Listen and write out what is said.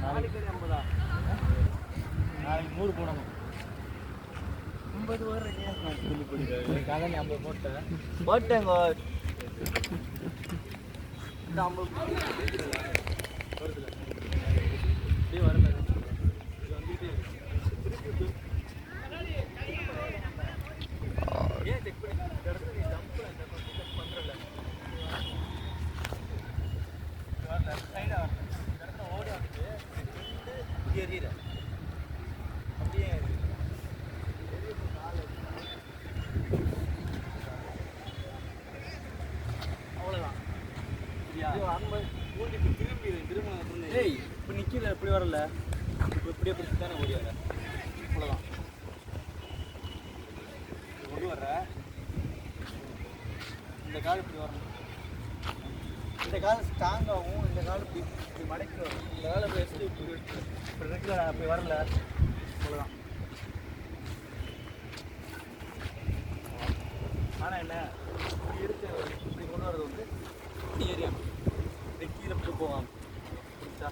நாளைக்கு 50. நாளைக்கு 100 போடணும். 50 வர்றீங்க நான் சொல்லி போடுறேன். காலை 50 போட்டேன். போட்டேங்க. இந்த 50 வருதுல. டேய் வரல. இது வந்துட்டே இருக்கு. ஏன் செக் பண்ணி கடந்து நீ ஜம்ப் பண்றல. வரல. சைடா வரல. கடந்து ஓடி வந்து ஏறிற. அப்படியே அவ்வளோதான். ஏய் இப்போ நிற்கல எப்படி வரல இப்போ இப்படியே பிடிச்சி தானே ஓடி வர அவ்வளோதான் கொண்டு வர்ற இந்த கால் இப்படி வரணும் இந்த கால் ஸ்ட்ராங்காகவும் இந்த கால் இப்படி இப்படி மடக்கி வரும் இந்த காலை இப்படி வச்சுட்டு இப்படி ரெகுலர் அப்படி வரல அவ்வளோதான். ஆனால் என்ன இப்படி இருக்கு இப்படி கொண்டு வரது வந்து இப்படி ஏரியா இப்படி கீழே போட்டு போவாங்க புரிச்சா